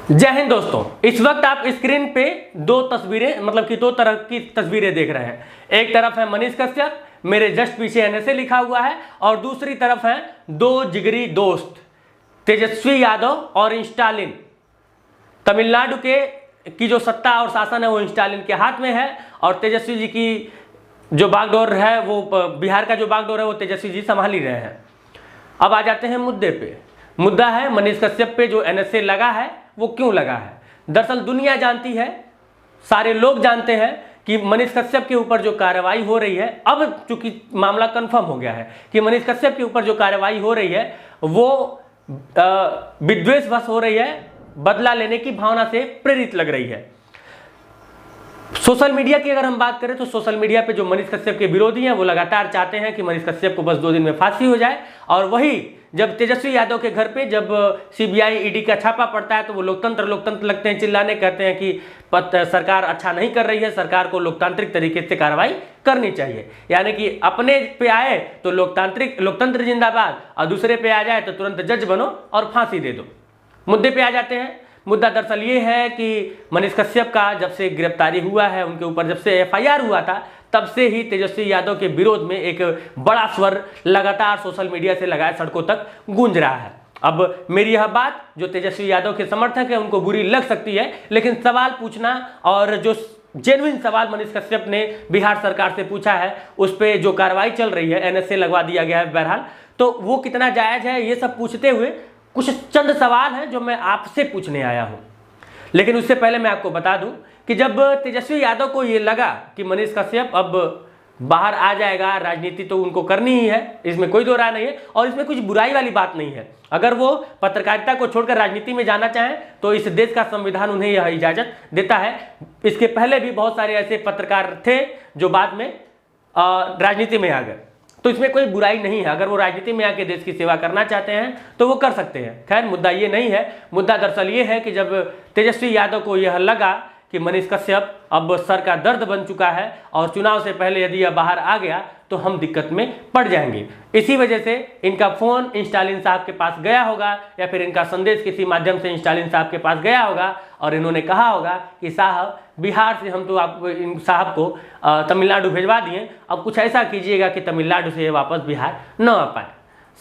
जय हिंद दोस्तों। इस वक्त आप स्क्रीन पे दो तस्वीरें मतलब कि दो तरह की तस्वीरें देख रहे हैं। एक तरफ है मनीष कश्यप, मेरे जस्ट पीछे एनएसए लिखा हुआ है, और दूसरी तरफ है दो जिगरी दोस्त तेजस्वी यादव और स्टालिन। तमिलनाडु की जो सत्ता और शासन है वो स्टालिन के हाथ में है, और तेजस्वी जी की जो बागडोर है वो बिहार का जो बागडोर है वो तेजस्वी जी संभाल ही रहे हैं। अब आ जाते हैं मुद्दे पे। मुद्दा है मनीष कश्यप पे जो एनएसए लगा है वो क्यों लगा है। दरअसल दुनिया जानती है, सारे लोग जानते हैं कि मनीष कश्यप के ऊपर जो कार्रवाई हो रही है, अब चूंकि मामला कंफर्म हो गया है कि मनीष कश्यप के ऊपर जो कार्रवाई हो रही है वो विद्वेषवश हो रही है, बदला लेने की भावना से प्रेरित लग रही है। सोशल मीडिया की अगर हम बात करें तो सोशल मीडिया पे जो मनीष कश्यप के विरोधी हैं वो लगातार चाहते हैं कि मनीष कश्यप को बस 2 दिन में फांसी हो जाए, और वही जब तेजस्वी यादव के घर पे जब सीबीआई ईडी का छापा पड़ता है तो वो लोकतंत्र लगते हैं चिल्लाने, कहते हैं कि सरकार अच्छा नहीं कर रही है, सरकार को लोकतांत्रिक तरीके से कार्रवाई करनी चाहिए। यानी कि अपने पे आए तो लोकतंत्र जिंदाबाद, और दूसरे पे आ जाए तो तुरंत जज बनो और फांसी दे दो। मुद्दे पे आ जाते हैं। मुद्दा दरअसल ये है कि मनीष कश्यप का जब से गिरफ्तारी हुआ है, उनके ऊपर जब से एफआईआर हुआ था, तब से ही तेजस्वी यादव के विरोध में एक बड़ा स्वर लगातार सोशल मीडिया से लगाए सड़कों तक गूंज रहा है। अब मेरी यह बात जो तेजस्वी यादव के समर्थक है उनको बुरी लग सकती है, लेकिन सवाल पूछना और जो जेन्युइन सवाल मनीष कश्यप ने बिहार सरकार से पूछा है, उस पर जो कार्रवाई चल रही है, एनएसए लगवा दिया गया है बहरहाल, तो वो कितना जायज है, ये सब पूछते हुए कुछ चंद सवाल हैं जो मैं आपसे पूछने आया हूं। लेकिन उससे पहले मैं आपको बता दूं कि जब तेजस्वी यादव को ये लगा कि मनीष कश्यप अब बाहर आ जाएगा, राजनीति तो उनको करनी ही है, इसमें कोई दो राय नहीं है, और इसमें कुछ बुराई वाली बात नहीं है। अगर वो पत्रकारिता को छोड़कर राजनीति में जाना चाहें तो इस देश का संविधान उन्हें यह इजाजत देता है। इसके पहले भी बहुत सारे ऐसे पत्रकार थे जो बाद में राजनीति में आ गए, तो इसमें कोई बुराई नहीं है। अगर वो राजनीति में आके देश की सेवा करना चाहते हैं तो वो कर सकते हैं। खैर, मुद्दा ये नहीं है। मुद्दा दरअसल ये है कि जब तेजस्वी यादव को यह लगा कि मनीष कश्यप अब सर का दर्द बन चुका है और चुनाव से पहले यदि यह बाहर आ गया तो हम दिक्कत में पड़ जाएंगे, इसी वजह से इनका फोन स्टालिन साहब के पास गया होगा, या फिर इनका संदेश किसी माध्यम से स्टालिन साहब के पास गया होगा, और इन्होंने कहा होगा कि साहब बिहार से हम तो आप इन साहब को तमिलनाडु भिजवा दिए, अब कुछ ऐसा कीजिएगा कि तमिलनाडु से वापस बिहार न आ पाए।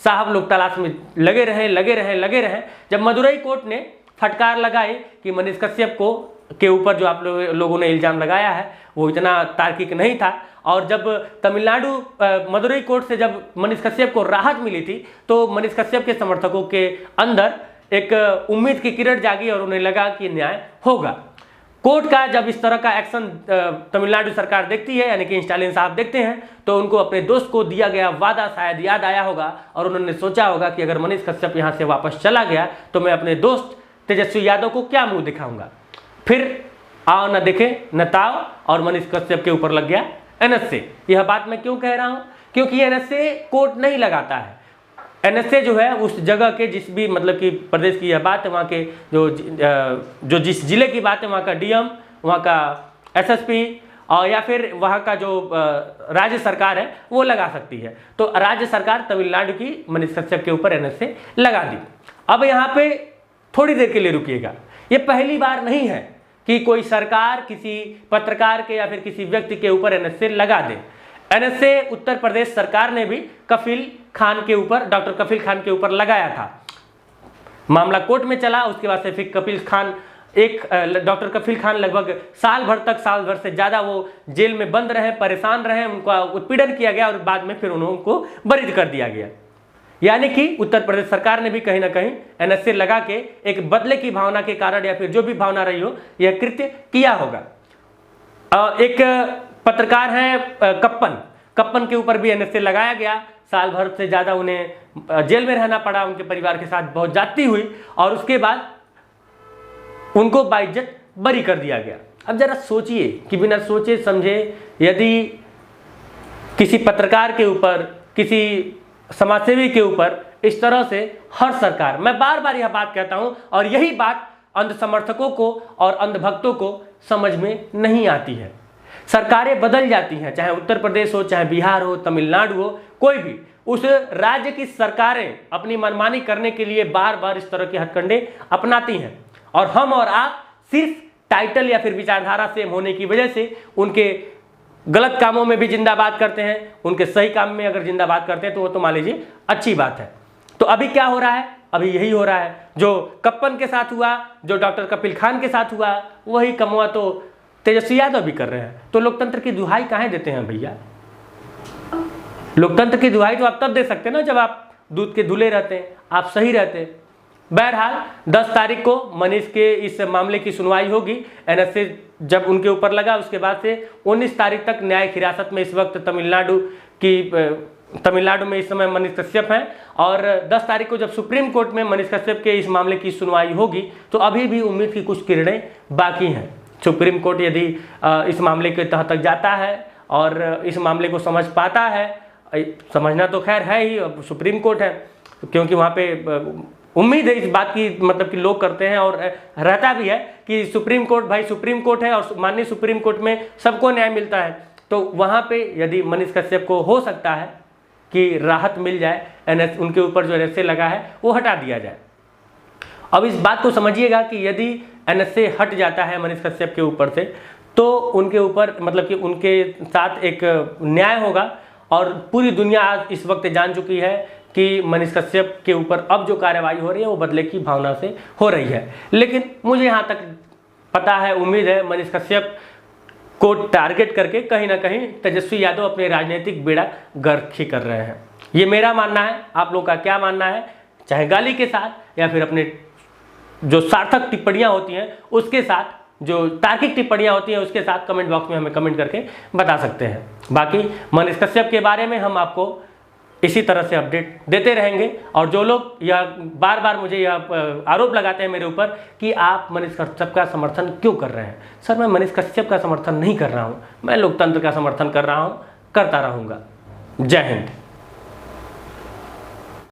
साहब लोग तलाश में लगे रहे। जब मदुरई कोर्ट ने फटकार लगाई कि मनीष कश्यप के ऊपर जो आप लोगों ने इल्जाम लगाया है वो इतना तार्किक नहीं था, और जब तमिलनाडु मदुरई कोर्ट से जब मनीष कश्यप को राहत मिली थी तो मनीष कश्यप के समर्थकों के अंदर एक उम्मीद की किरण जागी और उन्हें लगा कि न्याय होगा। कोर्ट का जब इस तरह का एक्शन तमिलनाडु सरकार देखती है, यानी कि स्टालिन साहब देखते हैं, तो उनको अपने दोस्त को दिया गया वादा शायद याद आया होगा, और उन्होंने सोचा होगा कि अगर मनीष कश्यप यहाँ से वापस चला गया तो मैं अपने दोस्त तेजस्वी यादव को क्या मुंह दिखाऊंगा। फिर आओ न देखे न ताओ, और मनीष कश्यप के ऊपर लग गया एनएसए। यह बात मैं क्यों कह रहा हूं? क्योंकि एनएसए कोर्ट नहीं लगाता है। एनएसए जो है उस जगह के जिस भी मतलब कि प्रदेश की यह बात है, वहाँ के जो जिस जिले की बात है वहाँ का डीएम, वहाँ का एसएसपी, और या फिर वहाँ का जो राज्य सरकार है वो लगा सकती है। तो राज्य सरकार तमिलनाडु की मनीष कश्यप के ऊपर एनएसए लगा दी। अब यहाँ पे थोड़ी देर के लिए रुकिएगा, ये पहली बार नहीं है कि कोई सरकार किसी पत्रकार के या फिर किसी व्यक्ति के ऊपर एनएसए लगा दे। एनएसए उत्तर प्रदेश सरकार ने भी कफिल खान के ऊपर, डॉक्टर कफिल खान के ऊपर लगाया था। मामला कोर्ट में चला, उसके बाद से फिर डॉक्टर कफिल खान लगभग साल भर से ज्यादा वो जेल में बंद रहे, परेशान रहे, उनका उत्पीड़न किया गया, और बाद में फिर उनको बरी कर दिया गया। यानी कि उत्तर प्रदेश सरकार ने भी कहीं ना कहीं एनएसए लगा के एक बदले की भावना के कारण, या फिर जो भी भावना रही हो, यह कृत्य किया होगा। एक पत्रकार हैं कप्पन के ऊपर भी एनएसए लगाया गया। साल भर से ज्यादा उन्हें जेल में रहना पड़ा, उनके परिवार के साथ बहुत ज्यादती हुई, और उसके बाद उनको बाइज्जत बरी कर दिया गया। अब जरा सोचिए कि बिना सोचे समझे यदि किसी पत्रकार के ऊपर, किसी समाजसेवी के ऊपर इस तरह से हर सरकार, मैं बार बार यह बात कहता हूं, और यही बात अंध समर्थकों को और अंधभक्तों को समझ में नहीं आती है। सरकारें बदल जाती हैं, चाहे उत्तर प्रदेश हो, चाहे बिहार हो, तमिलनाडु हो, कोई भी, उस राज्य की सरकारें अपनी मनमानी करने के लिए बार बार इस तरह के हथकंडे अपनाती हैं। और हम और आप सिर्फ टाइटल या फिर विचारधारा सेम होने की वजह से उनके गलत कामों में भी जिंदाबाद करते हैं, उनके सही काम में अगर जिंदाबाद करते हैं तो वो तो मान लीजिए अच्छी बात है। तो अभी क्या हो रहा है, अभी यही हो रहा है जो कप्पन के साथ हुआ, जो डॉक्टर कपिल खान के साथ हुआ, वही कमवा तो तेजस्वी यादव भी कर रहे हैं। तो लोकतंत्र की दुहाई काहे देते हैं भैया? लोकतंत्र की दुहाई तो आप तब दे सकते हैं ना जब आप दूध के धुले रहते हैं, आप सही रहते हैं। बहरहाल 10 तारीख को मनीष के इस मामले की सुनवाई होगी। एनएसए जब उनके ऊपर लगा उसके बाद से 19 तारीख तक न्यायिक हिरासत में इस वक्त तमिलनाडु में इस समय मनीष कश्यप हैं, और 10 तारीख को जब सुप्रीम कोर्ट में मनीष कश्यप के इस मामले की सुनवाई होगी तो अभी भी उम्मीद की कुछ किरणें बाकी हैं। सुप्रीम कोर्ट यदि इस मामले के तह तक जाता है और इस मामले को समझ पाता है, समझना तो खैर है ही, अब सुप्रीम कोर्ट है, क्योंकि वहाँ पे उम्मीद है इस बात की, मतलब कि लोग करते हैं और रहता भी है कि सुप्रीम कोर्ट भाई सुप्रीम कोर्ट है और माननीय सुप्रीम कोर्ट में सबको न्याय मिलता है। तो वहाँ पे यदि मनीष कश्यप को हो सकता है कि राहत मिल जाए, उनके ऊपर जो एनएसए लगा है वो हटा दिया जाए। अब इस बात को समझिएगा कि यदि एनएसए हट जाता है मनीष कश्यप के ऊपर से तो उनके ऊपर मतलब कि उनके साथ एक न्याय होगा, और पूरी दुनिया आज इस वक्त जान चुकी है कि मनीष कश्यप के ऊपर अब जो कार्रवाई हो रही है वो बदले की भावना से हो रही है। लेकिन मुझे यहाँ तक पता है, उम्मीद है, मनीष कश्यप को टारगेट करके कहीं ना कहीं तेजस्वी यादव अपने राजनीतिक बेड़ा गर्क ही कर रहे हैं। ये मेरा मानना है, आप लोग का क्या मानना है? चाहे गाली के साथ या फिर अपने जो सार्थक टिप्पणियाँ होती हैं उसके साथ, जो तार्किक टिप्पणियाँ होती हैं उसके साथ कमेंट बॉक्स में हमें कमेंट करके बता सकते हैं। बाकी मनीष कश्यप के बारे में हम आपको इसी तरह से अपडेट देते रहेंगे। और जो लोग यह बार बार मुझे यह आरोप लगाते हैं मेरे ऊपर कि आप मनीष कश्यप का समर्थन क्यों कर रहे हैं, सर मैं मनीष कश्यप का समर्थन नहीं कर रहा हूँ, मैं लोकतंत्र का समर्थन कर रहा हूँ, करता रहूँगा। जय हिंद।